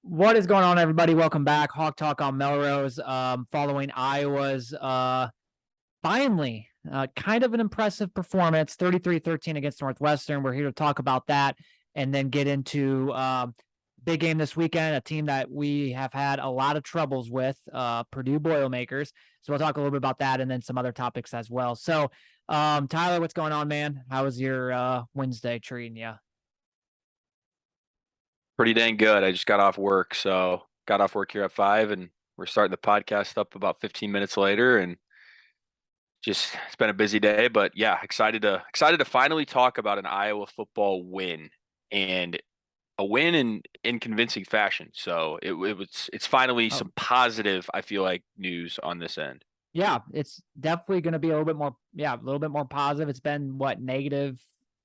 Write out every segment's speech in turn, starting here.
What is going on, everybody? Welcome back. Hawk Talk on Melrose. Following Iowa's finally kind of an impressive performance, 33-13 against Northwestern. We're here to talk about that and then get into big game this weekend, a team that we have had a lot of troubles with, Purdue Boilermakers. So we'll talk a little bit about that and then some other topics as well. So, Tyler, what's going on, man? How was your Wednesday treating you? Pretty dang good. I just got off work, so got off work here at 5 and we're starting the podcast up about 15 minutes later and just it's been a busy day, but yeah, excited to finally talk about an Iowa football win and a win in convincing fashion. So it's finally Oh, some positive, I feel like, news on this end. yeah, it's definitely going to be a little bit more, a little bit more positive. It's been what, negative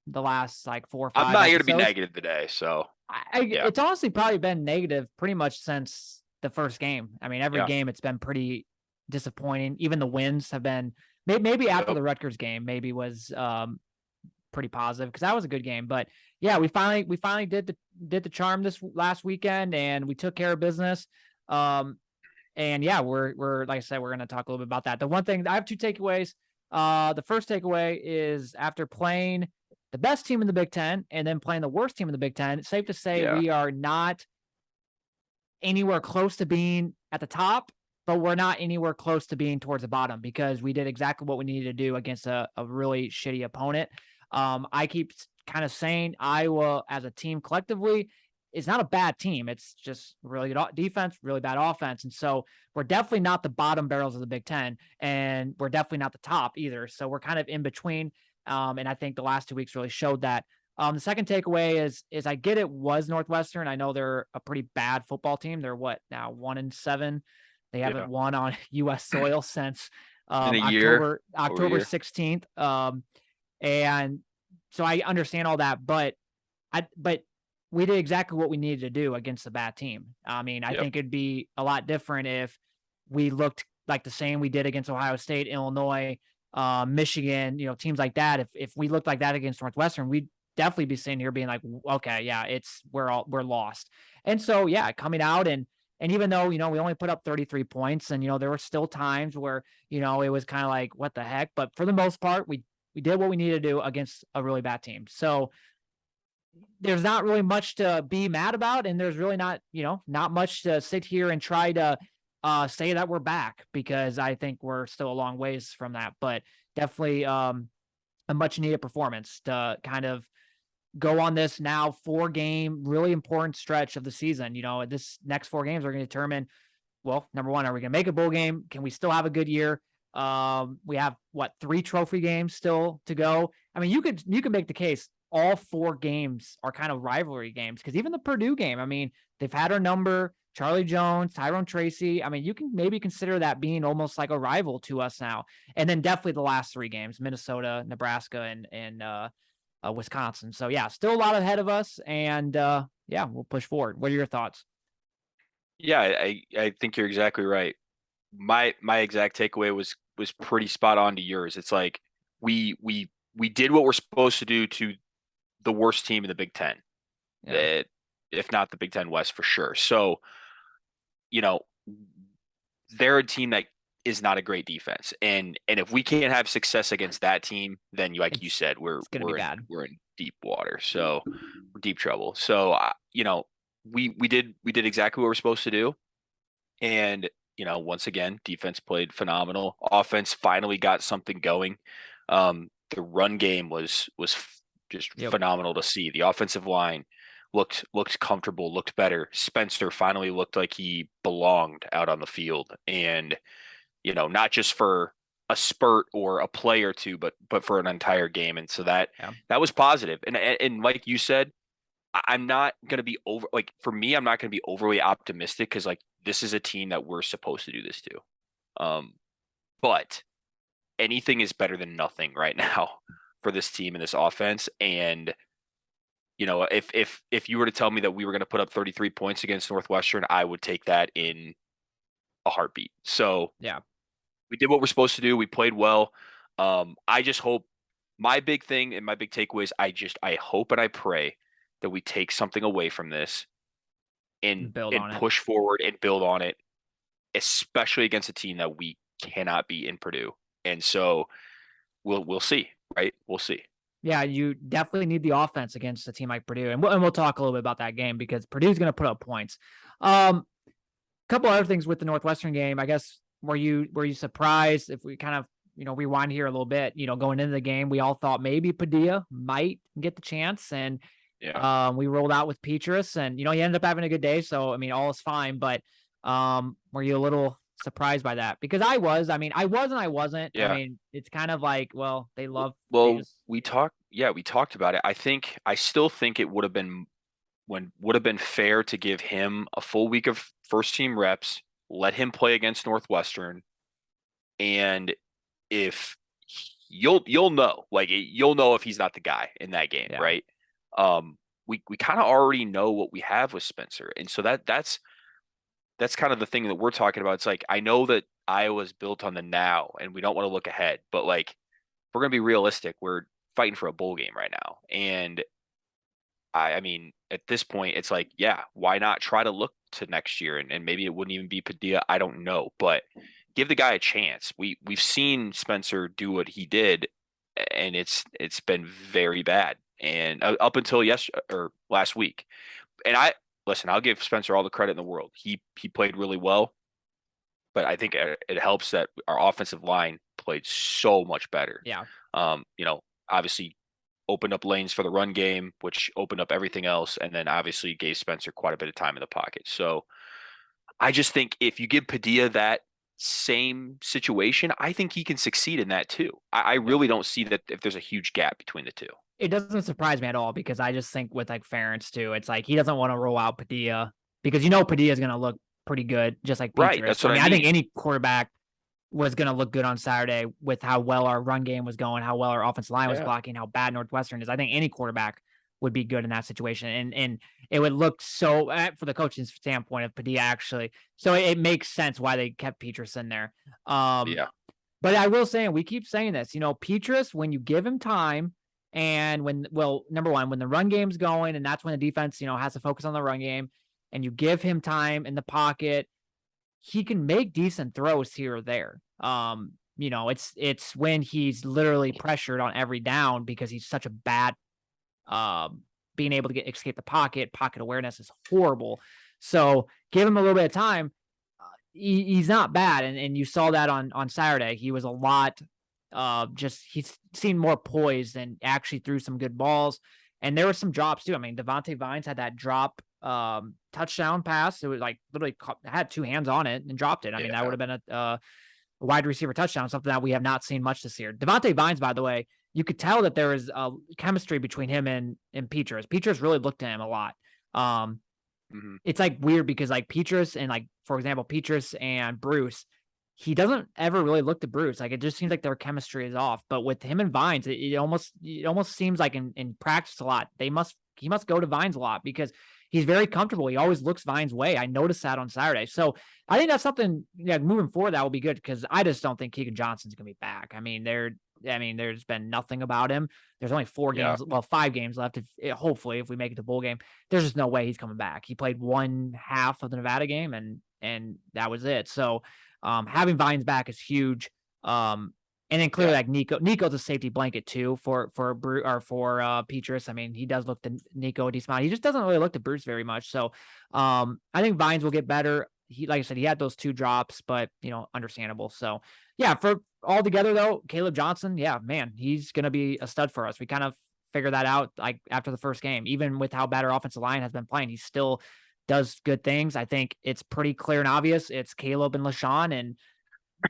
the last like four or I'm five not here to be episodes. negative today, so yeah. It's honestly probably been negative pretty much since the first game. I mean, every Yeah. game it's been pretty disappointing. Even the wins have been maybe after Yep. the Rutgers game, maybe was pretty positive because that was a good game. But yeah, we finally did the charm this last weekend and we took care of business. Um, and yeah, we're like I said, we're going to talk a little bit about that. The one thing I have two takeaways. The first takeaway is after playing the best team in the Big Ten and then playing the worst team in the Big Ten, it's safe to say Yeah. we are not anywhere close to being at the top, but we're not anywhere close to being towards the bottom because we did exactly what we needed to do against a really shitty opponent. I keep kind of saying Iowa as a team collectively is not a bad team. It's just really good defense, really bad offense. And so we're definitely not the bottom barrels of the Big Ten, and we're definitely not the top either. So we're kind of in between. And I think the last 2 weeks really showed that. The second takeaway is I get it was Northwestern. I know they're a pretty bad football team. They're what now 1-7. They haven't Yeah. won on U.S. soil since In a year, October over a year. 16th. And so I understand all that, but we did exactly what we needed to do against a bad team. I mean, I Yep. think it'd be a lot different if we looked like the same we did against Ohio State, Illinois, Michigan, teams like that. If we looked like that against Northwestern, we'd definitely be sitting here being like, okay, yeah, we're lost. And so yeah, coming out and even though we only put up 33 points, and there were still times where it was kind of like what the heck, but for the most part, we did what we needed to do against a really bad team. So there's not really much to be mad about, and there's really not much to sit here and try to say that we're back because I think we're still a long ways from that. But definitely a much needed performance to kind of go on this now 4 game really important stretch of the season. This next 4 games are going to determine, well, number one, are we going to make a bowl game? Can we still have a good year? We have what, 3 trophy games still to go. I mean, you could make the case all 4 games are kind of rivalry games because even the Purdue game, I mean, they've had our number. Charlie Jones, Tyrone Tracy. I mean, you can maybe consider that being almost like a rival to us now. And then definitely the last 3 games: Minnesota, Nebraska, and Wisconsin. So yeah, still a lot ahead of us, and yeah, we'll push forward. What are your thoughts? Yeah, I think you're exactly right. My exact takeaway was pretty spot on to yours. It's like we did what we're supposed to do to the worst team in the Big Ten, Yeah, eh, if not the Big Ten West for sure. So, you know, they're a team that is not a great defense, and if we can't have success against that team, then like you it's said, we're it's gonna be we're in bad. we're in deep water. So we're deep trouble. So we did exactly what we're supposed to do. And, once again, defense played phenomenal. Offense finally got something going. The run game was just Yep. phenomenal to see. The offensive line looked comfortable, looked better. Spencer finally looked like he belonged out on the field. And, not just for a spurt or a play or two, but for an entire game. And so Yeah. that was positive. And like you said, I'm not going to be over like for me, I'm not going to be overly optimistic because like this is a team that we're supposed to do this to. Um, but anything is better than nothing right now for this team and this offense. And if you were to tell me that we were going to put up 33 points against Northwestern, I would take that in a heartbeat. So Yeah. we did what we're supposed to do. We played well. I just hope my big thing and my big takeaway is I hope and I pray that we take something away from this and Build on it. push forward and build on it, especially against a team that we cannot beat in Purdue. And so we'll see, right? We'll see. Yeah, you definitely need the offense against a team like Purdue, and we'll talk a little bit about that game because Purdue's going to put up points. Couple other things with the Northwestern game, I guess. Were you surprised if we kind of rewind here a little bit? Going into the game, we all thought maybe Padilla might get the chance, and Yeah. we rolled out with Petrus, and he ended up having a good day. So I mean, all is fine. But were you a little surprised by that? Because I was. I mean, I was and I wasn't. I Yeah. mean, it's kind of like, well, they Well, just we talked about it. I still think it would have been fair to give him a full week of first team reps, let him play against Northwestern, and if you'll know, like you'll know if he's not the guy in that game, yeah. right? We kind of already know what we have with Spencer, and so that's kind of the thing that we're talking about. It's like I know that Iowa's built on the now, and we don't want to look ahead, but like if we're gonna be realistic, we're fighting for a bowl game right now, and I mean, at this point, it's like, yeah, why not try to look to next year? And maybe it wouldn't even be Padilla. I don't know, but give the guy a chance. We've seen Spencer do what he did, and it's been very bad. And up until last week, and listen, I'll give Spencer all the credit in the world. He played really well, but I think it helps that our offensive line played so much better. Yeah. Obviously opened up lanes for the run game, which opened up everything else, and then obviously gave Spencer quite a bit of time in the pocket. So I just think if you give Padilla that same situation, I think he can succeed in that too. I really don't see that if there's a huge gap between the two. It doesn't surprise me at all because I just think with like Ferentz too, it's like he doesn't want to roll out Padilla because Padilla is going to look pretty good, just like Right. Petrus. That's I what I mean, I think mean. any quarterback was going to look good on Saturday with how well our run game was going, how well our offensive line was Yeah. blocking, how bad Northwestern is. I think any quarterback would be good in that situation, and it would look so for the coaching standpoint of Padilla actually. So it makes sense why they kept Petrus in there. Yeah. But I will say, and we keep saying this, Petrus, when you give him time and number one, when the run game's going and that's when the defense, has to focus on the run game and you give him time in the pocket, he can make decent throws here or there. It's when he's literally pressured on every down because he's such a bad, being able to escape the pocket awareness is horrible. So give him a little bit of time, he's not bad, and you saw that on Saturday. He was a lot, he seemed more poised and actually threw some good balls. And there were some drops too. I mean, Devontae Vines had that drop touchdown pass. It was like literally had two hands on it and dropped it. I mean, that would have been a wide receiver touchdown, something that we have not seen much this year. Devontae Vines, by the way, you could tell that there is a chemistry between him and Petrus. Petrus really looked at him a lot. It's like weird because like Petrus and like, for example, Petrus and Bruce, he doesn't ever really look to Bruce. Like it just seems like their chemistry is off. But with him and Vines, it almost seems like in practice a lot, he must go to Vines a lot because he's very comfortable. He always looks Vines' way. I noticed that on Saturday. So I think that's something moving forward that will be good because I just don't think Keegan Johnson's gonna be back. I mean, there's been nothing about him. There's only 5 games left. Hopefully, if we make it to bowl game, there's just no way he's coming back. He played one half of the Nevada game, and that was it. So having Vines back is huge. And then clearly, like Nico's a safety blanket too for Petrus. I mean, he does look to Nico a decent amount. He just doesn't really look to Bruce very much. So I think Vines will get better. He, like I said, he had those 2 drops, but understandable. So yeah, for all together though, Caleb Johnson, yeah, man, he's gonna be a stud for us. We kind of figured that out like after the first game. Even with how bad our offensive line has been playing, he still does good things. I think it's pretty clear and obvious. It's Caleb and LaShawn and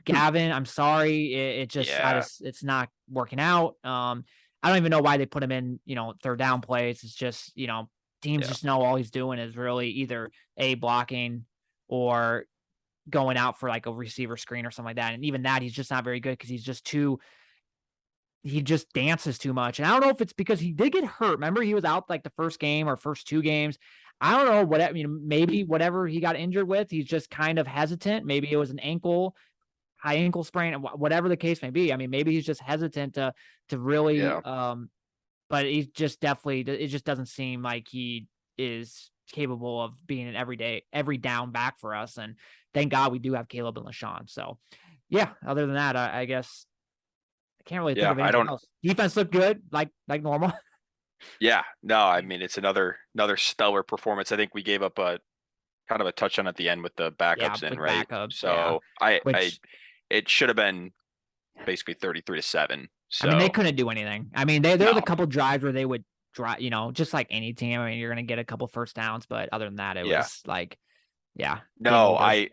Gavin. I'm sorry, it's not working out. I don't even know why they put him in, third down plays. It's just, teams just know all he's doing is really either blocking or going out for like a receiver screen or something like that. And even that, he's just not very good because he just dances too much. And I don't know if it's because he did get hurt. Remember, he was out like the first game or first 2 games. I don't know maybe whatever he got injured with, he's just kind of hesitant. Maybe it was an high ankle sprain, whatever the case may be. I mean, maybe he's just hesitant to really, but he's just definitely, it just doesn't seem like he is capable of being an every down back for us. And thank God we do have Caleb and LaShawn. So yeah, other than that, I guess I can't really think of anything else. Defense looked good, like normal. Yeah, no, I mean, it's another stellar performance. I think we gave up a kind of a touchdown at the end with the Yeah, backups in, with right? backups. Yeah, So which it should have been basically 33-7. I mean, they So couldn't do anything. I mean, there was a no, couple drives where they would drive, just like any team. I mean, you're gonna get a couple first downs, but other than that, it yeah, was like, yeah, game no, over. I,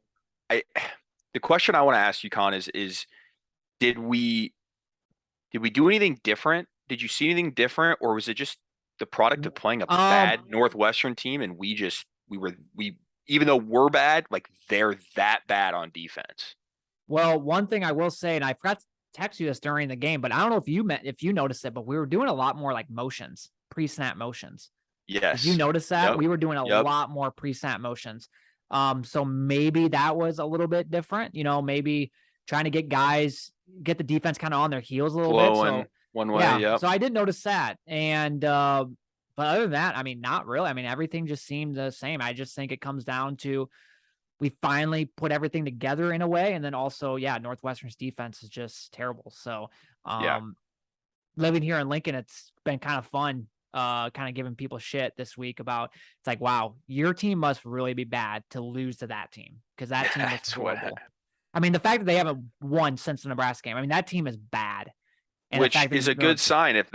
the question I want to ask you, Con, is did we do anything different? Did you see anything different, or was it just the product of playing a bad Northwestern team and we even though we're bad, like they're that bad on defense? Well, one thing I will say, and I forgot to text you this during the game, but I don't know if you noticed it, but we were doing a lot more like motions, pre-snap motions. Did you Yes. notice that? Yep. We were doing a Yep. lot more pre-snap motions. So maybe that was a little bit different, maybe trying to get the defense kind of on their heels a little bit. So one way. yeah, Yep. so I did notice that. And, but other than that, I mean, not really. I mean, everything just seemed the same. I just think it comes down to, we finally put everything together in a way. And then also, yeah, Northwestern's defense is just terrible. So, Yeah. living here in Lincoln, it's been kind of fun, kind of giving people shit this week about, it's like, wow, your team must really be bad to lose to that team, because that team is horrible. I mean, the fact that they haven't won since the Nebraska game, I mean, that team is bad. And which is a good sign if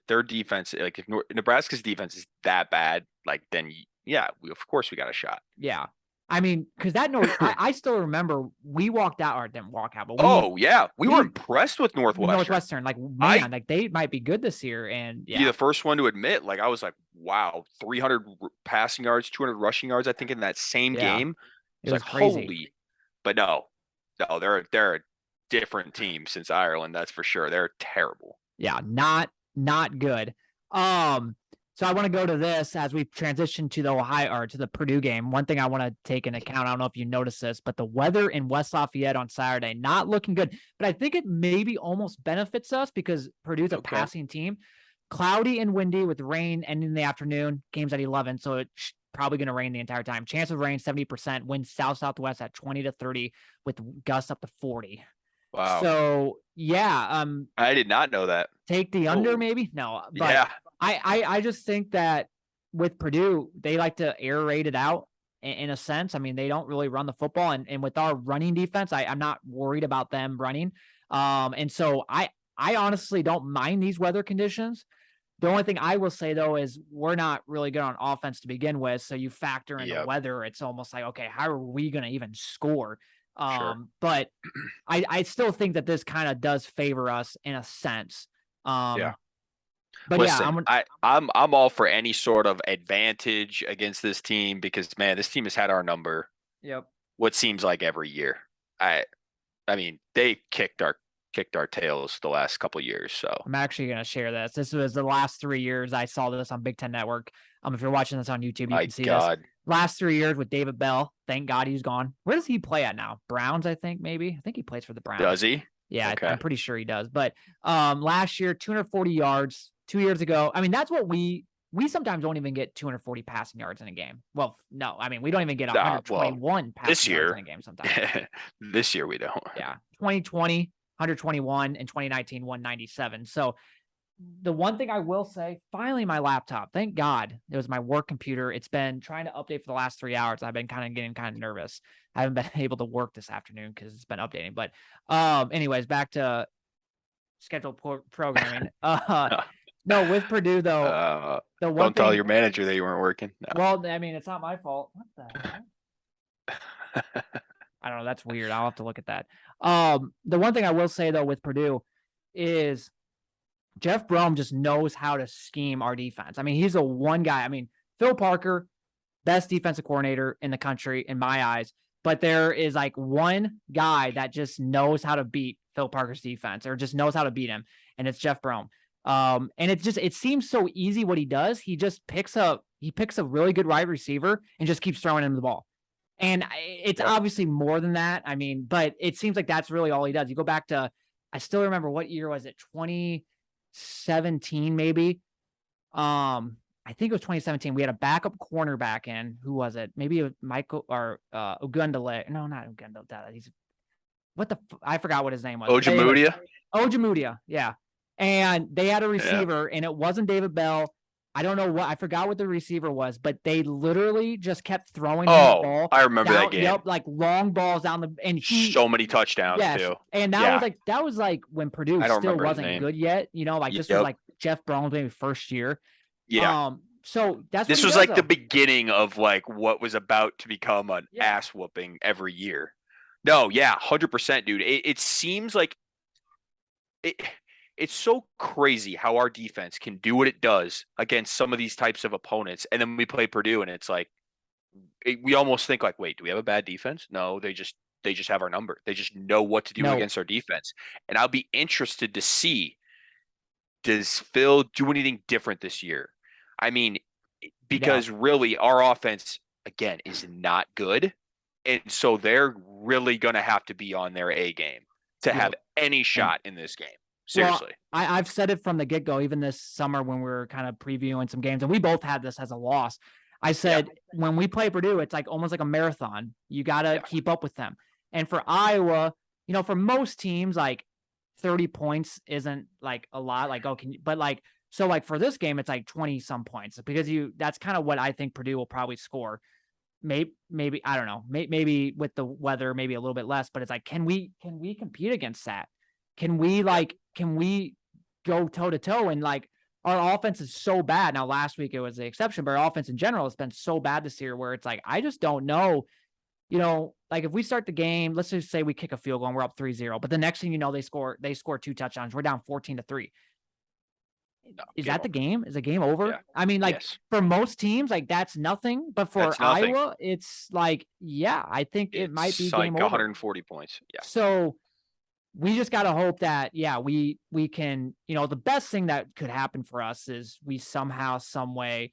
their defense, like if Nebraska's defense is that bad, like then yeah, of course we got a shot. Yeah. I mean, because I still remember we walked out, or didn't walk out, but we were impressed with Northwestern. Like, man, like they might be good this year. And yeah, be the first one to admit, like I was like, wow, 300 passing yards, 200 rushing yards, I think in that same game. It's like crazy. Holy, but no, they're a different team since Ireland, that's for sure. They're terrible. Yeah, not good. So I want to go to this as we transition to the Purdue game. One thing I want to take into account, I don't know if you noticed this, but the weather in West Lafayette on Saturday, not looking good. But I think it maybe almost benefits us because Purdue's a passing team. Cloudy and windy with rain ending in the afternoon. Game's at 11, so it's probably going to rain the entire time. Chance of rain, 70%. Wind south-southwest at 20 to 30 with gusts up to 40. Wow. So yeah, I did not know that. Take the under, maybe? No, but yeah. I just think that with Purdue, they like to air raid it out in a sense. I mean, they don't really run the football, and with our running defense, I'm not worried about them running. And so I honestly don't mind these weather conditions. The only thing I will say though is we're not really good on offense to begin with. So you factor in the weather, it's almost like, okay, how are we going to even score? Sure. But I still think that this kind of does favor us in a sense. But listen, I'm all for any sort of advantage against this team because man, this team has had our number. Yep. What seems like every year. I mean, they kicked our tails the last couple of years. So I'm actually going to share this. This was the last 3 years. I saw this on Big Ten Network. If you're watching this on YouTube, you can see this. Last 3 years with David Bell. Thank God he's gone. Where does he play at now? Browns, I think, maybe. I think he plays for the Browns. Does he? Yeah, okay. I'm pretty sure he does. But last year, 240 yards. 2 years ago, I mean, that's what we sometimes don't even get 240 passing yards in a game. Well, no, I mean, we don't even get 121 passing yards in a game sometimes. This year we don't. Yeah, 2020, 121, and 2019, 197. So the one thing I will say, finally my laptop, thank God, it was my work computer. It's been trying to update for the last 3 hours. I've been getting nervous. I haven't been able to work this afternoon because it's been updating. But anyways, back to scheduled programming. No, with Purdue though, the one don't tell your manager that you weren't working. No. Well, I mean, it's not my fault. What the hell? I don't know. That's weird. I'll have to look at that. The one thing I will say though with Purdue is Jeff Brom just knows how to scheme our defense. I mean, he's a one guy. I mean, Phil Parker, best defensive coordinator in the country in my eyes, but there is like one guy that just knows how to beat Phil Parker's defense or just knows how to beat him, and it's Jeff Brom. And it seems so easy what he does. He just picks a really good wide receiver and just keeps throwing him the ball. And it's obviously more than that. I mean, but it seems like that's really all he does. You go back to, I still remember what year was it? 2017, maybe. I think it was 2017. We had a backup cornerback in. Who was it? Maybe it was Michael or Ugundale. No, not Ugundale. He's I forgot what his name was. Ojemudia? Ojemudia, yeah. And they had a Yeah. receiver, and it wasn't David Bell. I don't know I forgot what the receiver was, but they literally just kept throwing him the ball. I remember that game. Yep, like long balls down and so many touchdowns too. And that was like when Purdue still wasn't good yet. This was like Jeff Brown's maybe first year. Yeah. So this was like the beginning of like what was about to become an ass whooping every year. No, 100%, dude. It seems like it's so crazy how our defense can do what it does against some of these types of opponents, and then we play Purdue, and it's like we almost think like, wait, do we have a bad defense? No, they just have our number. They just know what to do against our defense, and I'll be interested to see, does Phil do anything different this year? I mean, because really our offense again is not good, and so they're really going to have to be on their A game to have any shot in this game. Seriously. Well, I've said it from the get-go, even this summer when we were kind of previewing some games, and we both had this as a loss. I said, when we play Purdue, it's like almost like a marathon. You got to keep up with them. And for Iowa, for most teams, like 30 points isn't like a lot. Like, so like for this game, it's like 20 some points because that's kind of what I think Purdue will probably score. Maybe I don't know, maybe with the weather, maybe a little bit less, but it's like, can we compete against that? Can we go toe to toe? And like our offense is so bad. Now, last week it was the exception, but our offense in general has been so bad this year where it's like, I just don't know, like if we start the game, let's just say we kick a field goal and we're up 3-0, but the next thing you know, they score 2 touchdowns. We're down 14-3. Is that the game? Is the game over? Yeah. I mean, like for most teams, like that's nothing, but for Iowa, it's like, I think it might be like game over. 140 points. Yeah. So we just got to hope that, we can, the best thing that could happen for us is we somehow, some way,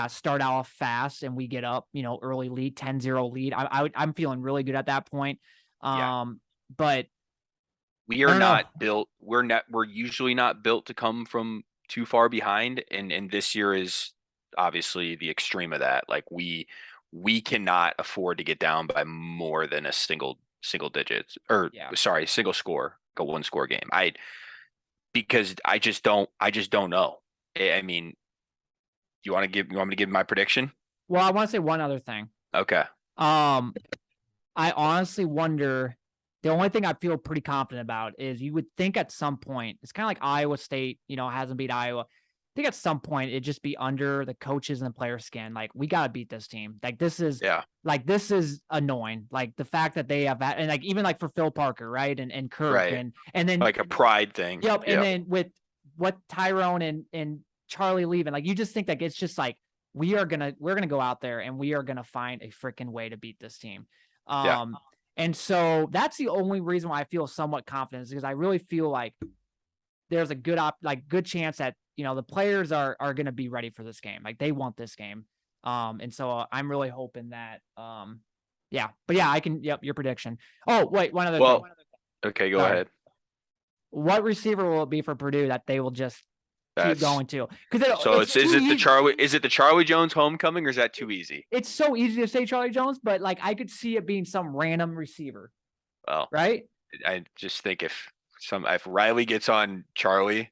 start off fast and we get up, early lead, 10-0 lead. I'm feeling really good at that point. But we are not built. We're usually not built to come from too far behind. And this year is obviously the extreme of that. Like we cannot afford to get down by more than a single digits single score, a 1-score game. Because I just don't know. I mean, you want me to give my prediction? Well, I want to say one other thing. Okay. I honestly wonder, the only thing I feel pretty confident about is you would think at some point, it's kind of like Iowa State, hasn't beat Iowa. I think at some point it'd just be under the coaches and the player skin. Like, we got to beat this team. Like, this is annoying. Like the fact that they have that, and like, even like for Phil Parker, right. And Kirk, right. And then like a pride thing. Yep. And then with what Tyrone and Charlie leaving, like, you just think that it's just like, we're going to go out there and we are going to find a freaking way to beat this team. And so that's the only reason why I feel somewhat confident, is because I really feel like there's a good chance that, the players are going to be ready for this game. Like, they want this game. And so I'm really hoping that, I can, your prediction. Oh, wait, one other thing. Okay, go ahead. What receiver will it be for Purdue that they will just keep going to? Is it the Charlie Jones homecoming, or is that too easy? It's so easy to say Charlie Jones, but like I could see it being some random receiver. Well, right? I just think if Riley gets on Charlie,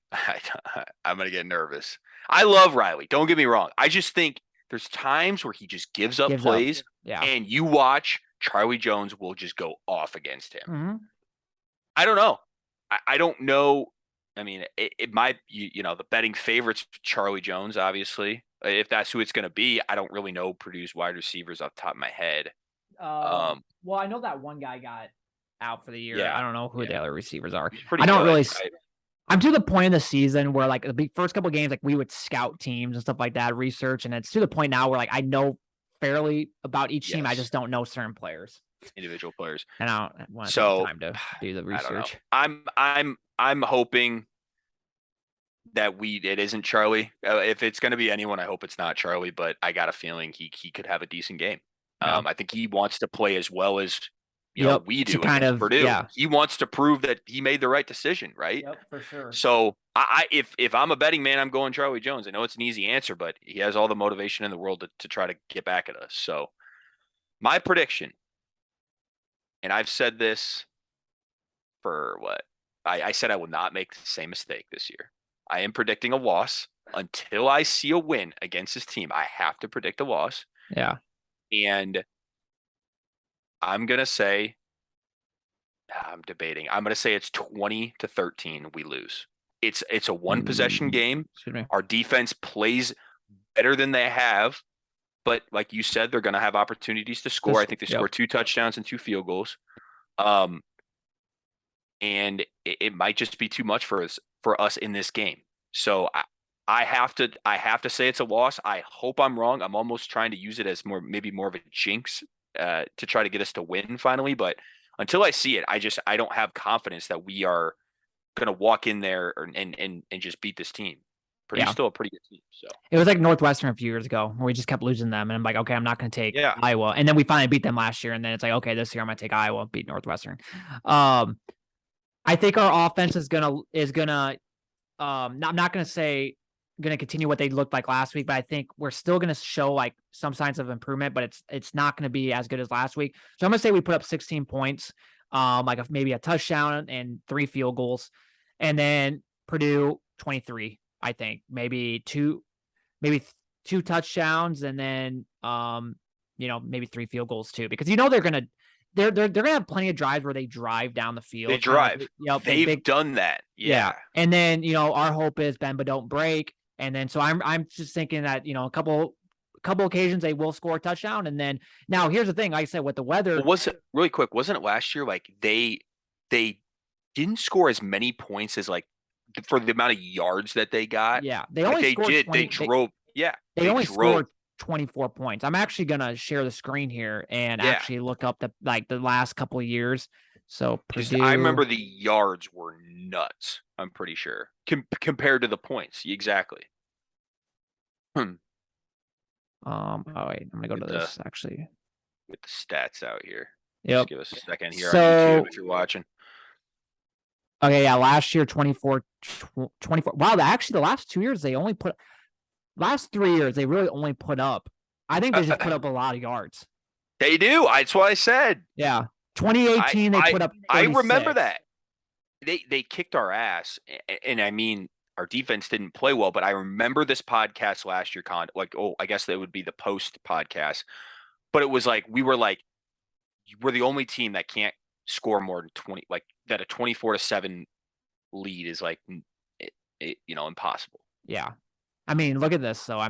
I'm gonna get nervous. I love Riley. Don't get me wrong. I just think there's times where he just gives up plays, and you watch Charlie Jones will just go off against him. Mm-hmm. I don't know. I don't know. I mean, it might, the betting favorites, Charlie Jones, obviously. If that's who it's going to be, I don't really know Purdue's wide receivers off the top of my head. Well, I know that one guy got out for the year. I don't know who the other receivers are. I'm to the point in the season where like the first couple of games, like we would scout teams and stuff like that, research. And it's to the point now where like I know fairly about each team. I just don't know certain players. Individual players. And I don't want to take time to do the research. I'm hoping that it isn't Charlie. If it's going to be anyone, I hope it's not Charlie, but I got a feeling he could have a decent game. I think he wants to play as well as we do against Purdue. He wants to prove that he made the right decision, right? Yep, for sure. So If I'm a betting man, I'm going Charlie Jones. I know it's an easy answer, but he has all the motivation in the world to try to get back at us. So my prediction, and I've said this for what? I said I will not make the same mistake this year. I am predicting a loss until I see a win against this team. I have to predict a loss. Yeah. And I'm going to say, I'm debating. I'm going to say it's 20-13 we lose. It's a one possession game. Excuse me. Our defense plays better than they have, but like you said, they're going to have opportunities to score. I think they score 2 touchdowns and 2 field goals. And it might just be too much for us in this game. So I have to say it's a loss. I hope I'm wrong. I'm almost trying to use it as maybe more of a jinx to try to get us to win finally. But until I see it, I don't have confidence that we are going to walk in there and just beat this team. Still a pretty good team. So it was like Northwestern a few years ago where we just kept losing them, and I'm like, okay, I'm not going to take Iowa, and then we finally beat them last year, and then it's like, okay, this year I'm going to take Iowa, beat Northwestern. I think our offense is gonna I'm not gonna say gonna continue what they looked like last week, but I think we're still gonna show like some signs of improvement, but it's not gonna be as good as last week. So I'm gonna say we put up 16 points, like maybe a touchdown and 3 field goals, and then Purdue 23. I think maybe two touchdowns, and then maybe 3 field goals too, because they're gonna have plenty of drives where they drive down the field. They drive. They've done that. Yeah. And then our hope is bend but don't break. And then so I'm just thinking that a couple occasions they will score a touchdown. And then now here's the thing, like I said, with the weather. Was it really quick? Wasn't it last year like they didn't score as many points as like for the amount of yards that they got? Yeah, they only scored 20, they drove. They only scored 24 points. I'm actually gonna share the screen here and actually look up the last couple of years. So Purdue, I remember the yards were nuts. I'm pretty sure compared to the points. Exactly. Oh wait, I'm gonna go to this actually. With the stats out here. Yep. Just give us a second here on YouTube if you're watching. Okay, yeah, last year 24. Wow, actually the last 2 years last 3 years they really only put up. I think they just put up a lot of yards. They do. That's what I said. Yeah. 2018 they put up 36. I remember that. They kicked our ass, and I mean our defense didn't play well, but I remember this podcast last year, I guess that would be the post podcast. But it was like we're the only team that can't score more than 20, like that a 24-7 lead is like impossible. Yeah. I mean, look at this. So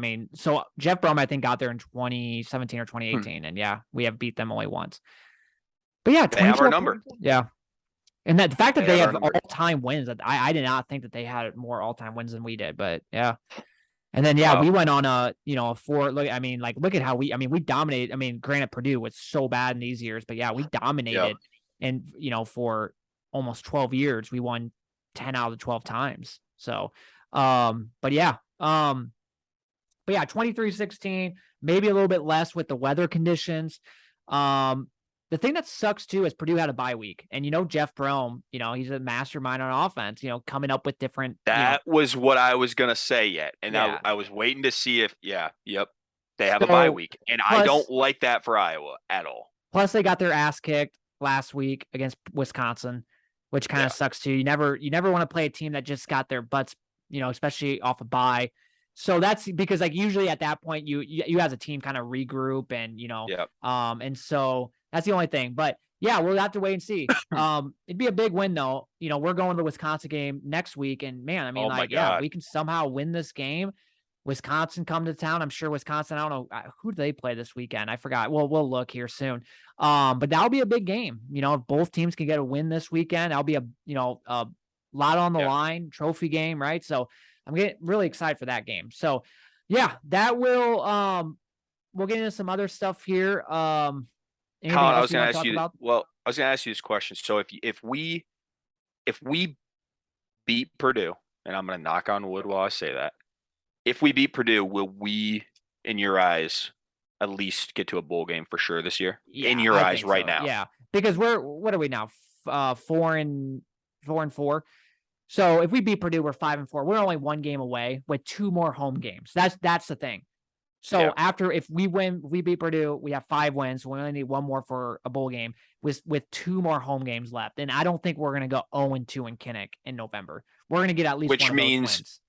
Jeff Brom, I think, got there in 2017 or 2018, and we have beat them only once. But yeah, they have our number. Yeah. And the fact that they have all-time wins, I did not think that they had more all-time wins than we did, but yeah. And then we went on a 4. Look at how we dominated. I mean, granted, Purdue was so bad in these years, but we dominated, and for almost 12 years, we won 10 out of the 12 times. So, but 23-16, maybe a little bit less with the weather conditions. The thing that sucks too is Purdue had a bye week, and Jeff Brom, he's a mastermind on offense, coming up with different. That was what I was gonna say yet, and I was waiting to see if they have a bye week, and I don't like that for Iowa at all. Plus, they got their ass kicked last week against Wisconsin, which kind of sucks too. You never want to play a team that just got their butts, especially off a bye. So that's because usually at that point you as a team kind of regroup and and so that's the only thing. But we'll have to wait and see. It'd be a big win though. We're going to the Wisconsin game next week, and man, we can somehow win this game. Wisconsin come to town. I'm sure Wisconsin, I don't know who do they play this weekend. I forgot. We'll look here soon. But that'll be a big game. If both teams can get a win this weekend, that'll be a lot on the line, trophy game, right? So I'm getting really excited for that game. So that will we'll get into some other stuff here. Collin, I was going to ask you. Well, I was going to ask you this question. So if we beat Purdue, and I'm going to knock on wood while I say that, if we beat Purdue, will we, in your eyes, at least get to a bowl game for sure this year? In your eyes, right now? Yeah, because what are we now? 4-4. So if we beat Purdue, we're 5-4. We're only one game away with 2 more home games. That's the thing. So if we beat Purdue, we have 5 wins. So we only need 1 more for a bowl game with 2 more home games left. And I don't think we're going to go 0-2 in Kinnick in November. We're going to get at least one of those wins.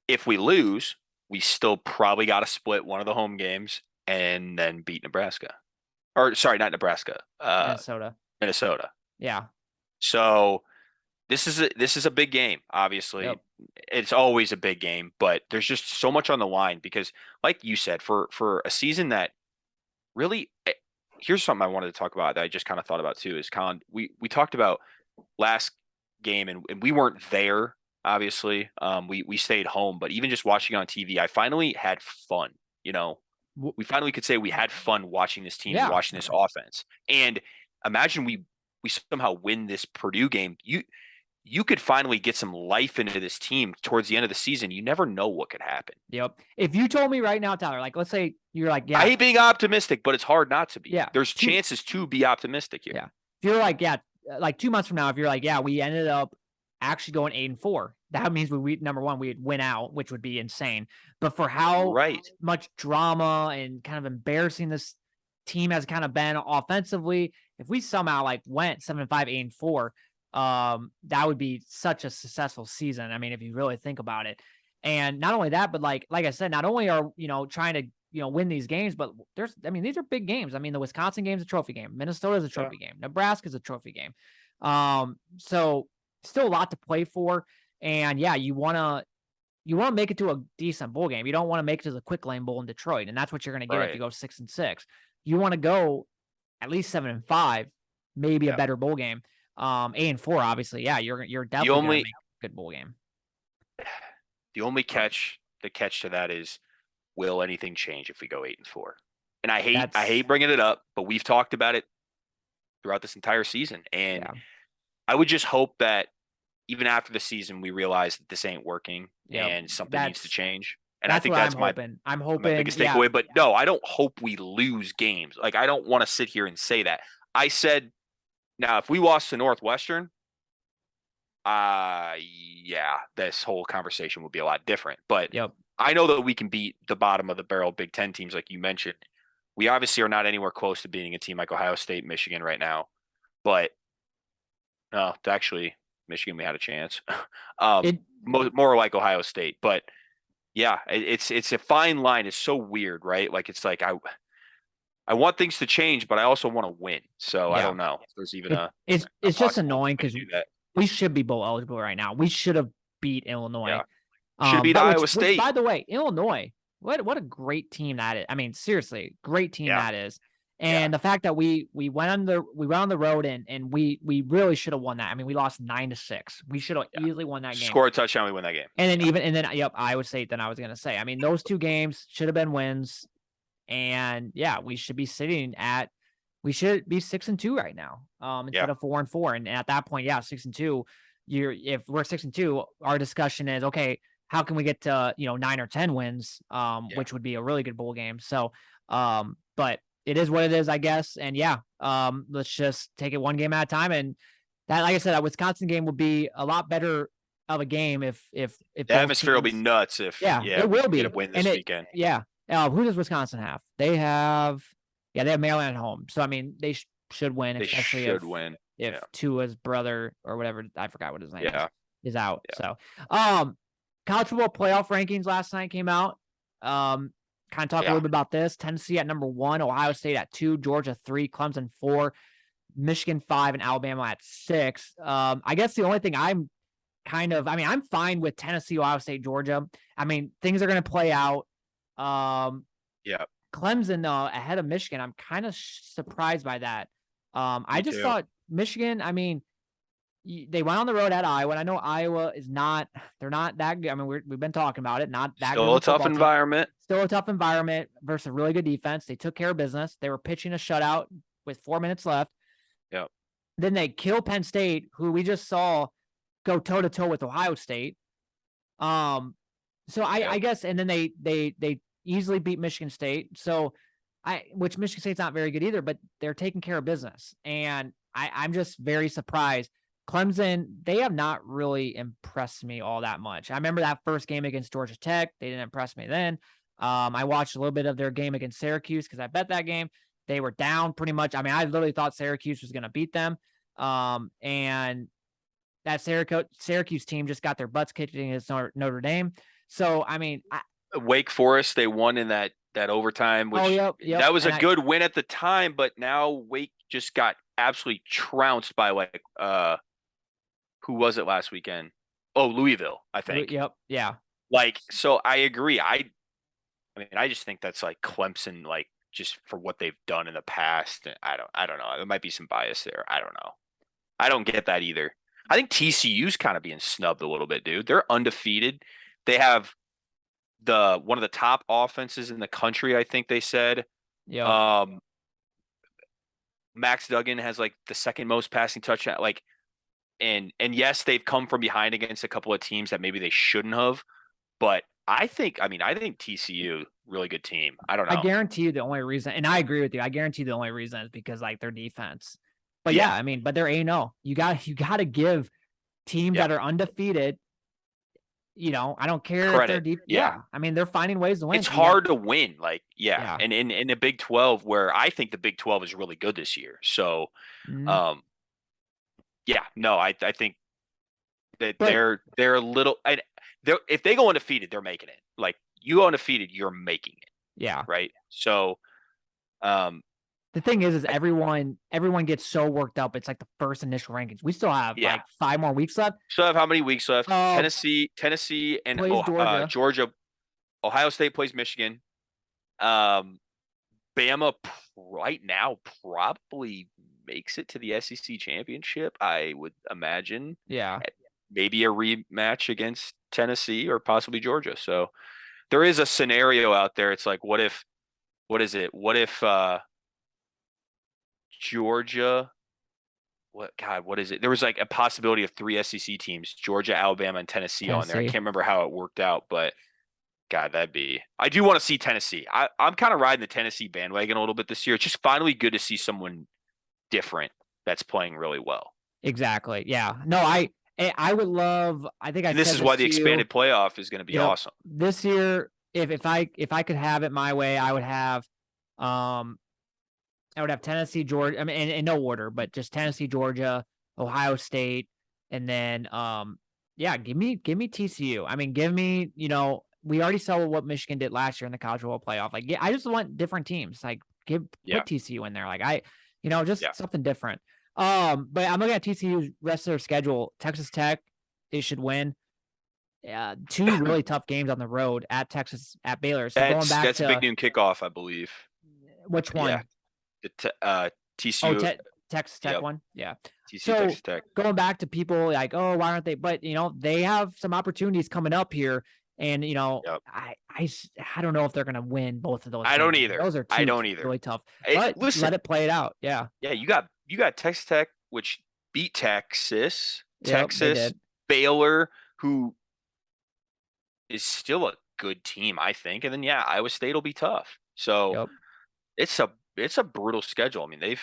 If we lose, we still probably got to split one of the home games and then beat Nebraska. Or sorry, not Nebraska. Minnesota. Yeah. So this is a big game, obviously. Yep. It's always a big game, but there's just so much on the line because, like you said, for a season that really, here's something I wanted to talk about that I just kind of thought about too. Is Collin, we talked about last game and we weren't there. Obviously, we stayed home, but even just watching on TV, I finally had fun. You know, we finally could say we had fun watching this team, watching this offense. And imagine we somehow win this Purdue game. You could finally get some life into this team towards the end of the season. You never know what could happen. Yep. If you told me right now, Tyler, like, let's say you're like, yeah, I hate being optimistic, but it's hard not to be. Yeah. There's chances to be optimistic here. Yeah. If you're like, yeah, like 2 months from now, if you're like, yeah, we ended up actually going 8-4, that means number one, we'd win out, which would be insane. But for how much drama and kind of embarrassing this team has kind of been offensively, if we somehow like went 7-5, 8-4, that would be such a successful season. I mean, if you really think about it. And not only that, but like I said, not only are, trying to, win these games, but these are big games. I mean, the Wisconsin game's a trophy game. Minnesota's a trophy game. Nebraska's a trophy game. So still a lot to play for. And yeah, you want to make it to a decent bowl game. You don't want to make it to the Quick Lane Bowl in Detroit. And that's what you're going to get if you go 6-6. You want to go at least 7-5, maybe a better bowl game. 8-4, obviously, yeah, you're definitely going to make a good bowl game. The only catch to that is, will anything change if we go 8-4? And I hate bringing it up, but we've talked about it throughout this entire season, and I would just hope that even after the season, we realize that this ain't working and something needs to change. And I think that's my biggest takeaway. But no, I don't hope we lose games. Like, I don't want to sit here and say that. I said, now, if we lost to Northwestern, this whole conversation would be a lot different. But I know that we can beat the bottom of the barrel Big Ten teams, like you mentioned. We obviously are not anywhere close to beating a team like Ohio State, Michigan right now. But no, actually, Michigan, we had a chance. More like Ohio State. But yeah, it's a fine line. It's so weird, right? Like, it's like I want things to change, but I also want to win. So I don't know if there's even it's just annoying because we should be bowl eligible right now. We should have beat Illinois. Should beat Iowa State. By the way, Illinois, what a great team that is. I mean, seriously, great team that is. And the fact that we went on the road and we really should have won that. I mean, we lost 9-6. We should have easily won that game. Score a touchdown, we win that game. And then Iowa State. Then I was gonna say. I mean, those 2 games should have been wins. And we should be 6-2 right now, instead of 4-4. And at that point, 6-2. If we're 6-2, our discussion is, okay, how can we get to 9 or 10 wins, which would be a really good bowl game. So, but it is what it is, I guess. And let's just take it one game at a time. And that, like I said, that Wisconsin game will be a lot better of a game if the atmosphere will be nuts. It will be. Get a win this weekend. Who does Wisconsin have? They have Maryland at home. So, I mean, they should win. They should win. If Tua's brother or whatever, I forgot what his name is out. So, college football playoff rankings last night came out. Kind of talk a little bit about this. Tennessee at number 1, Ohio State at 2, Georgia 3, Clemson 4, Michigan 5, and Alabama at 6. I guess the only thing I'm fine with Tennessee, Ohio State, Georgia. I mean, things are going to play out. Clemson ahead of Michigan. I'm kind of surprised by that. I just thought Michigan, I mean, they went on the road at Iowa, and I know Iowa is not, they're not that good. I mean, we've been talking about it, not that good. Still a tough environment. Still a tough environment versus a really good defense. They took care of business. They were pitching a shutout with 4 minutes left. Yep. Then they kill Penn State, who we just saw go toe-to-toe with Ohio State. So I guess, and then they easily beat Michigan State. So which Michigan State's not very good either, but they're taking care of business. And I'm just very surprised Clemson, they have not really impressed me all that much. I remember that first game against Georgia Tech. They didn't impress me then. I watched a little bit of their game against Syracuse because I bet that game. They were down pretty much. I mean, I literally thought Syracuse was going to beat them. And that Syracuse team just got their butts kicked against Notre Dame. So, I mean, Wake Forest, they won in that overtime, which yep. that was a good win at the time, but now Wake just got absolutely trounced by like who was it last weekend? Oh, Louisville, I think. Yep, yeah. Like, so I agree. I mean, I just think that's like Clemson, like just for what they've done in the past. I don't know. There might be some bias there. I don't know. I don't get that either. I think TCU's kind of being snubbed a little bit, dude. They're undefeated. They have one of the top offenses in the country, I think they said. Yeah. Max Duggan has like the second most passing touchdown. Like, and yes, they've come from behind against a couple of teams that maybe they shouldn't have. But I think TCU, really good team. I don't know. I guarantee you the only reason, and I agree with you, I guarantee the only reason is because like their defense. But yeah, I mean, but they're 8-0. You got to give teams that are undefeated, I don't care credit. If they're deep. Yeah. I mean, they're finding ways to win. It's hard to win. Like, and in the Big 12, where I think the Big 12 is really good this year. So, I think that they're a little, and if they go undefeated, they're making it. Like, you go undefeated, you're making it. Yeah. Right. So, the thing is everyone gets so worked up. It's like the first initial rankings. We still have like 5 more weeks left. Still have how many weeks left? Tennessee, and Georgia. Ohio State plays Michigan. Bama right now probably makes it to the SEC championship, I would imagine. Yeah. Maybe a rematch against Tennessee or possibly Georgia. So there is a scenario out there. It's like, what if Georgia, what is it? There was like a possibility of 3 SEC teams, Georgia, Alabama, and Tennessee on there. I can't remember how it worked out, but God, I do want to see Tennessee. I'm kind of riding the Tennessee bandwagon a little bit this year. It's just finally good to see someone different that's playing really well. Exactly. Yeah. No, I would love, I think this is why the expanded playoff is going to be awesome. This year, if I could have it my way, I would have Tennessee, Georgia. I mean, in no order, but just Tennessee, Georgia, Ohio State, and then give me TCU. I mean, give me, we already saw what Michigan did last year in the College Football Playoff. Like, I just want different teams. Like, put TCU in there. Like, something different. But I'm looking at TCU's rest of their schedule. Texas Tech, they should win. 2 really tough games on the road at Texas, at Baylor. So that's a big noon kickoff, I believe. Which one? Yeah. The TCU. Texas Tech one. Yeah. TCU, Texas Tech. Going back to people like, oh, why aren't they? But they have some opportunities coming up here, and I don't know if they're gonna win both of those. I don't either. Those are really tough. But listen, let it play it out. Yeah. Yeah, you got Texas Tech, which beat Texas, Baylor, who is still a good team, I think, and then Iowa State will be tough. So it's a brutal schedule. I mean,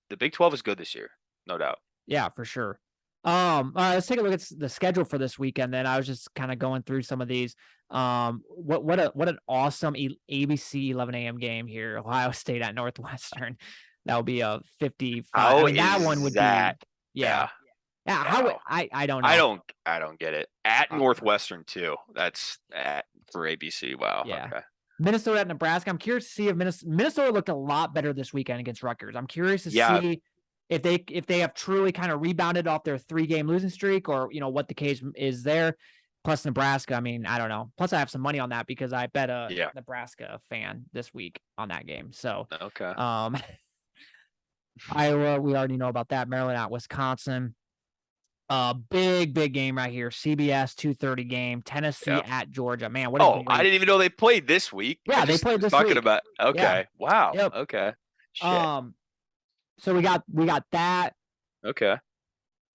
the Big 12 is good this year, no doubt. Yeah, for sure. All right, let's take a look at the schedule for this weekend. Then I was just kind of going through some of these. What an awesome ABC 11 a.m. game here. Ohio State at Northwestern. That would be a 55. That one would be. Yeah. How I don't know. I don't get it. At Northwestern too. That's for ABC. Wow. Yeah. Okay. Minnesota at Nebraska. I'm curious to see if Minnesota looked a lot better this weekend against Rutgers. I'm curious to see if they have truly kind of rebounded off their 3-game losing streak, or what the case is there. Plus Nebraska. I mean, I don't know. Plus I have some money on that because I bet a Nebraska fan this week on that game. So okay. Iowa, we already know about that. Maryland at Wisconsin. Big game right here. CBS 2:30 game. Tennessee at Georgia. Man, what? I didn't even know they played this week. Yeah, they played this week. Okay. Wow. Yep. Okay. Shit. So we got that. Okay.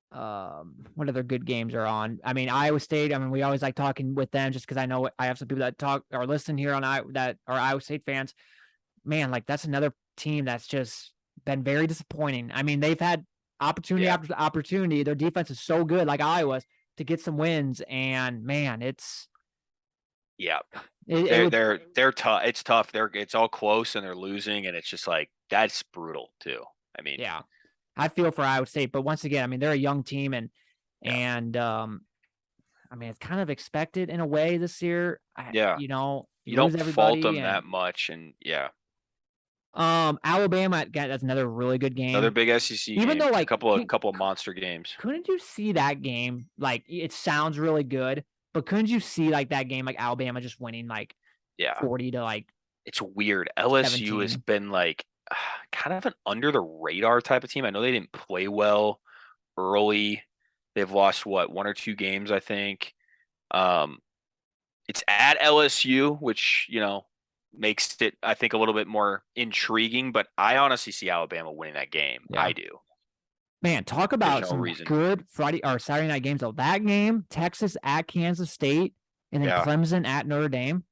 What other good games are on? I mean, Iowa State. I mean, we always like talking with them just because I know I have some people that talk or listen here that are Iowa State fans. Man, like that's another team that's just been very disappointing. I mean, they've had opportunity after opportunity. Their defense is so good, like Iowa's, to get some wins. And man, it's they're tough. It's tough. It's all close and they're losing, and it's just like that's brutal too. I mean, yeah, I feel for Iowa State, but once again, I mean, they're a young team, and I mean, it's kind of expected in a way this year. You know, you don't fault them and, that much, and Alabama, that's another really good game. Another big SEC Even game. though, like, a couple of monster games. Couldn't you see that game? Like, it sounds really good, but couldn't you see like that game, like Alabama just winning like 40 to like? It's weird. LSU 17. has been like kind of an under the radar type of team. I know they didn't play well early. They've lost one or two games, I think. It's at LSU, which, makes it, I think, a little bit more intriguing, but I honestly see Alabama winning that game. Yeah. I do. Man, talk about some good Friday or Saturday night games. So that game, Texas at Kansas State, and then Clemson at Notre Dame.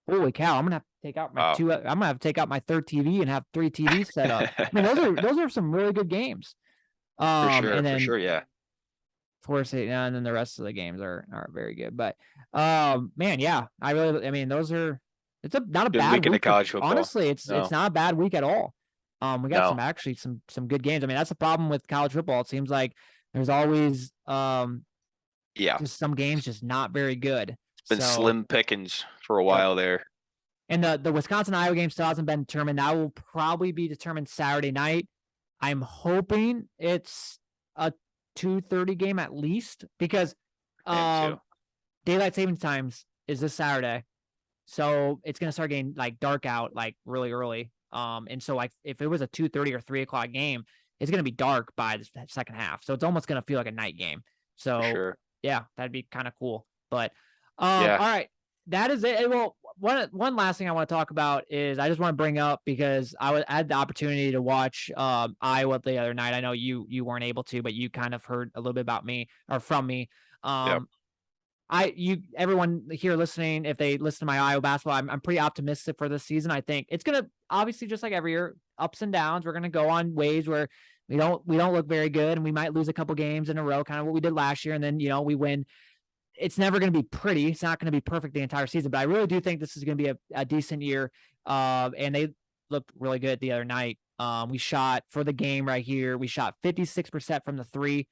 Holy cow! I'm gonna have to take out my I'm gonna have to take out my third TV and have 3 TVs set up. I mean, those are some really good games. For sure, yeah. And then the rest of the games are very good. But man, yeah, I mean, it's not a good bad weekend of college football. Honestly, it's not a bad week at all. We got some good games. I mean, that's the problem with college football. It seems like there's always just some games just not very good. It's been slim pickings for a while there. And the Wisconsin-Iowa game still hasn't been determined. That will probably be determined Saturday night. I'm hoping it's a 2:30 game at least, because daylight savings times is this Saturday. So it's going to start getting like dark out like really early. And so like if it was a 2:30 or 3 o'clock game, it's going to be dark by the second half. So it's almost going to feel like a night game. So yeah, that'd be kind of cool. But all right, that is it. Well, one last thing I want to talk about is I just want to bring up, because I had the opportunity to watch Iowa the other night. I know you weren't able to, but you kind of heard a little bit about me or from me. Everyone here listening, if they listen to my Iowa basketball, I'm pretty optimistic for this season. I think it's gonna, obviously, just like every year, ups and downs. We're gonna go on waves where we don't look very good, and we might lose a couple games in a row, kind of what we did last year, and then we win. It's never going to be pretty. It's not going to be perfect the entire season, but I really do think this is going to be a decent year. And they looked really good the other night. We shot for the game right here. We shot 56% from the 3,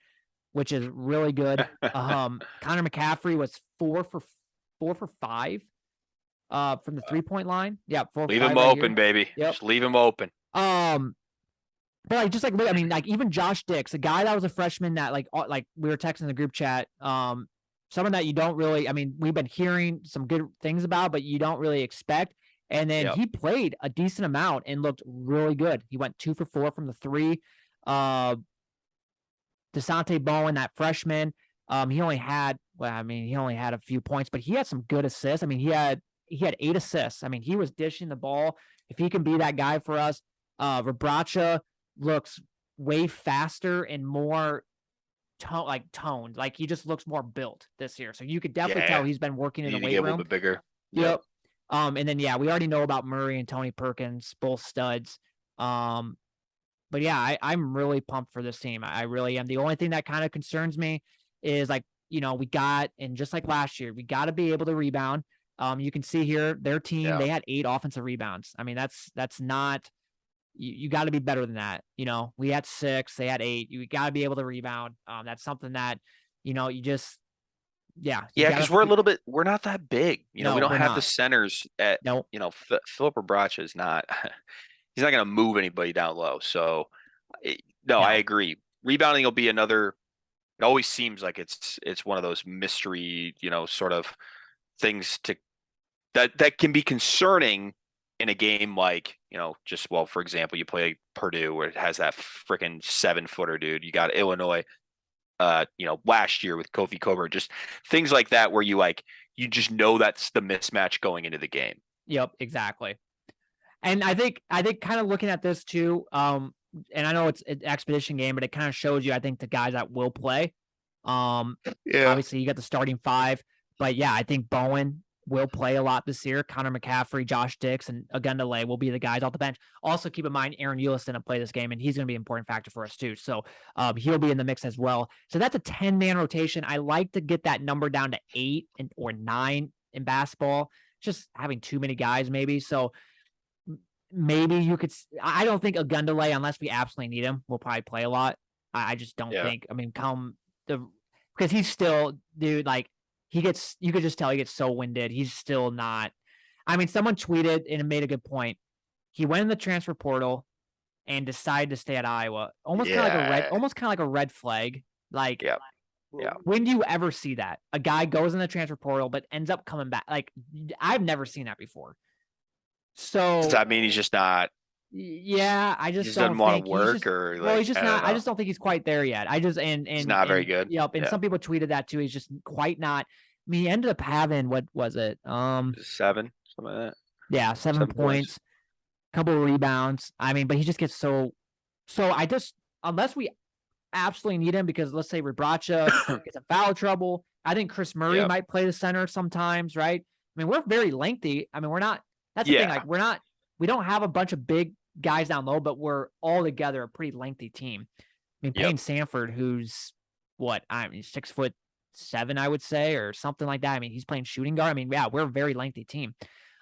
which is really good. Connor McCaffrey was 4 for 5 from the 3-point line. Yeah, 4 leave him open, baby. Yep. Just leave him open. But I mean, like even Josh Dix, a guy that was a freshman that like we were texting the group chat. Someone that you don't really, I mean, we've been hearing some good things about, but you don't really expect. And then he played a decent amount and looked really good. He went 2 for 4 from the 3. Desante Bowen, that freshman, he only had a few points, but he had some good assists. I mean, he had 8 assists. I mean, he was dishing the ball. If he can be that guy for us, Rebraca looks way faster and more toned. Like he just looks more built this year. So you could definitely tell he's been working in the weight room. A little bit bigger. Yep. And then we already know about Murray and Tony Perkins, both studs. But yeah, I'm really pumped for this team. I really am. The only thing that kind of concerns me is we got, and just like last year, we got to be able to rebound. You can see here their team, they had 8 offensive rebounds. I mean, that's not, you got to be better than that. We had 6, they had 8. You got to be able to rebound. That's something that, you just, because we're not that big. We don't have the centers at, Philip Rebraca is not, he's not going to move anybody down low. So I agree. Rebounding will be another, it always seems like it's one of those mystery, sort of things that can be concerning in a game like, for example, you play Purdue where it has that freaking 7-footer dude. You got Illinois, last year with Kofi Coburn, just things like that where you just know that's the mismatch going into the game. Yep, exactly. And I think kind of looking at this too, and I know it's an expedition game, but it kind of shows you, I think, the guys that will play. Obviously you got the starting 5, but I think Bowen will play a lot this year. Connor McCaffrey, Josh Dix, and Ogundele will be the guys off the bench. Also, keep in mind, Aaron Eulis didn't play this game, and he's going to be an important factor for us too. So he'll be in the mix as well. So that's a 10-man rotation. I like to get that number down to 8 or 9 in basketball. Just having too many guys, maybe. So maybe you could. I don't think Ogundele, unless we absolutely need him, will probably play a lot. I just don't think. I mean, because he's still, dude, like, you could just tell he gets so winded. He's still not. I mean, someone tweeted and made a good point. He went in the transfer portal and decided to stay at Iowa. Almost kind of like a red flag. Like, when do you ever see that? A guy goes in the transfer portal but ends up coming back. Like, I've never seen that before. So does that mean he's just not? Yeah, I just doesn't want to work, he's just not. I just don't think he's quite there yet. He's not very good. Yep, and some people tweeted that too. He's just quite not. I mean, he ended up having, what was it? 7, something like that. Yeah, 7 points, couple of rebounds. I mean, but he just gets so. I just, unless we absolutely need him, because let's say Rebracha gets in foul trouble. I think Chris Murray might play the center sometimes, right? I mean, we're very lengthy. I mean, we're not. That's the thing. Like, we're not. We don't have a bunch of big guys down low, but we're all together a pretty lengthy team. I mean, Payne Sanford, who's 6'7", I would say, or something like that. I mean, he's playing shooting guard. I mean, yeah, we're a very lengthy team.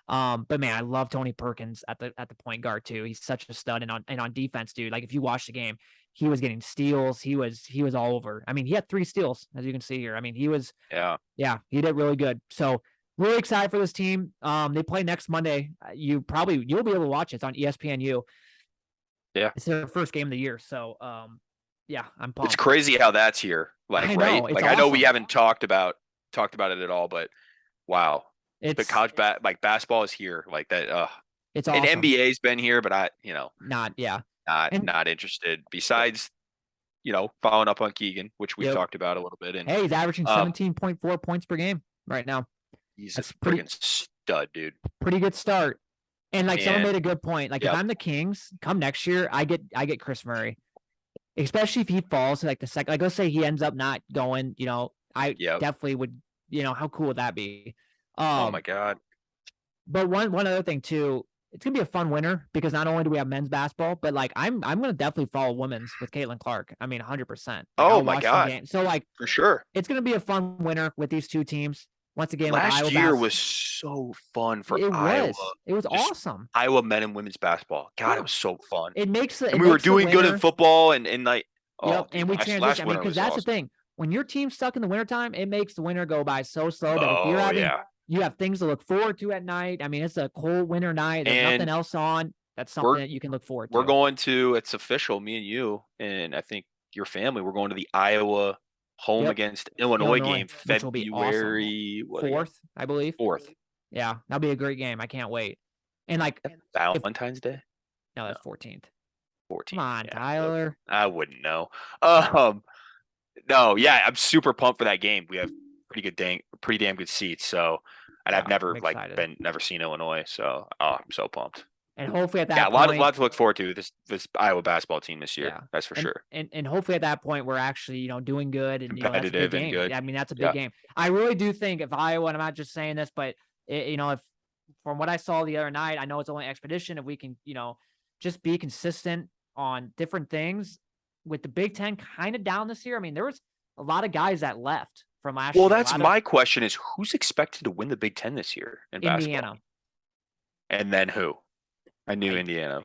But man, I love Tony Perkins at the point guard too. He's such a stud, and on defense, dude. Like, if you watch the game, he was getting steals. He was all over. I mean, he had 3 steals, as you can see here. I mean, he was he did really good. So really excited for this team. They play next Monday. You'll be able to watch it. It's on ESPNU. Yeah. It's their first game of the year. So I'm pumped. It's crazy how that's here. Like, I know, right? like, awesome. I know we haven't talked about it at all, but wow. But college basketball is here. Like that. It's awesome. And NBA's been here, but not interested. Besides, following up on Keegan, which we've talked about a little bit. And he's averaging 17.4 points per game right now. He's a freaking stud, dude. Pretty good start. And someone made a good point. Like, if I'm the Kings, come next year, I get Chris Murray, especially if he falls to the second. Like, let's say he ends up not going. I definitely would. How cool would that be? Oh my God. But one other thing too, it's gonna be a fun winter, because not only do we have men's basketball, but I'm gonna definitely follow women's with Caitlin Clark. I mean, 100%. Oh my God. So for sure, it's gonna be a fun winter with these two teams. Once again, last year was so fun for Iowa. It was awesome. Iowa men and women's basketball. God, it was so fun. It makes and we were doing good in football and like. And we transitioned. I mean, because that's awesome. The thing. When your team's stuck in the wintertime, it makes the winter go by so slow that if you're you have things to look forward to at night. I mean, it's a cold winter night. There's nothing else on. That's something that you can look forward to. We're going to. It's official. Me and you, and I think your family. We're going to the Iowa home against Illinois game, February awesome. 4th, I believe. 4th. Yeah, that'll be a great game. I can't wait. And Valentine's Day? No, that's 14th. 14th. Come on, Tyler. I wouldn't know. No, yeah, I'm super pumped for that game. We have pretty damn good seats. So, and I've never never seen Illinois. So, I'm so pumped. And hopefully at that point, a lot to look forward to this Iowa basketball team this year. Yeah. That's for sure. And hopefully at that point we're actually doing good and competitive that's a big game. And good. I mean, that's a big game. I really do think if Iowa, and I'm not just saying this, but if from what I saw the other night, I know it's only expedition. If we can just be consistent on different things with the Big Ten kind of down this year. I mean, there was a lot of guys that left from last year. Well, that's my question: is who's expected to win the Big Ten this year in basketball? Indiana. And then who? I knew Indiana.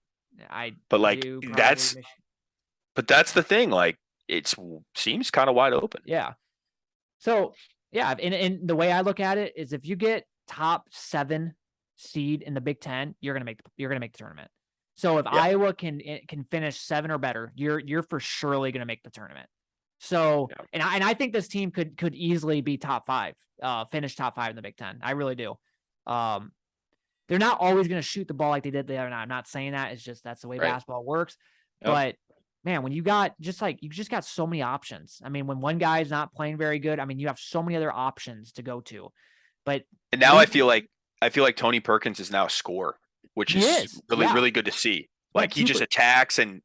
But that's the thing. Like, it seems kind of wide open. Yeah. So yeah, and the way I look at it is, if you get top 7 seed in the Big Ten, you're gonna make the tournament. So if Iowa can finish 7 or better, you're for surely gonna make the tournament. So and I think this team could easily be top 5, finish top 5 in the Big Ten. I really do. They're not always going to shoot the ball like they did the other night. I'm not saying that. It's just that's the way basketball works. Yep. But man, when you got you just got so many options. I mean, when one guy is not playing very good, I mean, you have so many other options to go to. But now I feel like Tony Perkins is now a scorer, which is really good to see. Like, he just attacks and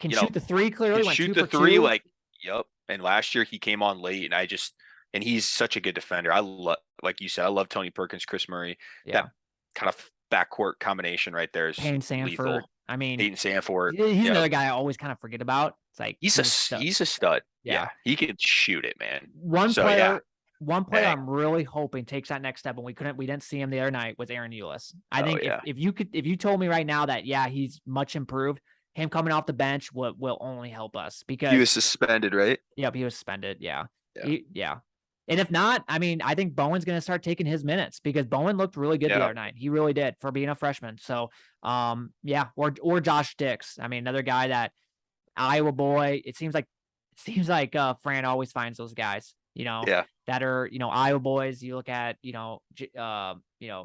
can shoot the 3 clearly. Can shoot the 3 like. Yep. And last year he came on late, and I just and he's such a good defender. I love, like you said, I love Tony Perkins, Chris Murray. Yeah. That kind of backcourt combination right there is Payne Sanford. lethal. I mean, Peyton Sanford. he's Yep. another guy I always kind of forget about. It's like He's a stud. Yeah. He can shoot it, man. One So, player Hey. I'm really hoping takes that next step, and we didn't see him the other night, was Aaron Eulis. I think if you told me right now that he's much improved, him coming off the bench will only help us, because he was suspended, right? Yep, he was suspended. Yeah. And if not, I mean, I think Bowen's going to start taking his minutes, because Bowen looked really good the other night. He really did, for being a freshman. So, or Josh Dix. I mean, another guy that Iowa boy. It seems like Fran always finds those guys, that are, Iowa boys. You look at,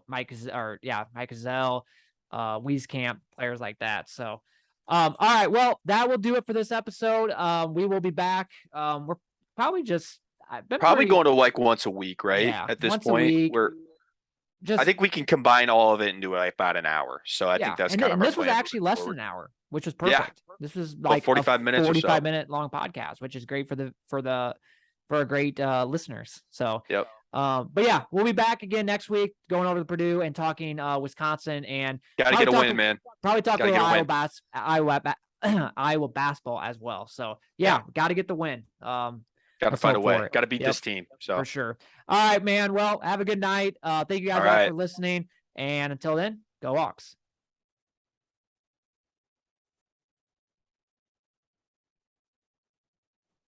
Mike Gazelle, Wieskamp, players like that. So, all right, well, that will do it for this episode. We will be back. We're probably going to like once a week, right? Yeah, at this once point, a week. I think we can combine all of it into like about an hour. So I think that's kind of our this was plan actually less than an hour, which was perfect. Yeah. This was like 45 minutes, 45-minute long podcast, which is great for our great listeners. So, yep. But yeah, we'll be back again next week, going over to Purdue and talking Wisconsin, and gotta get a win, man. Probably talk a little Iowa basketball as well. So got to get the win. Got to find a way. Got to beat this team. So for sure. All right, man. Well, have a good night. Thank you guys all for listening. And until then, go Hawks.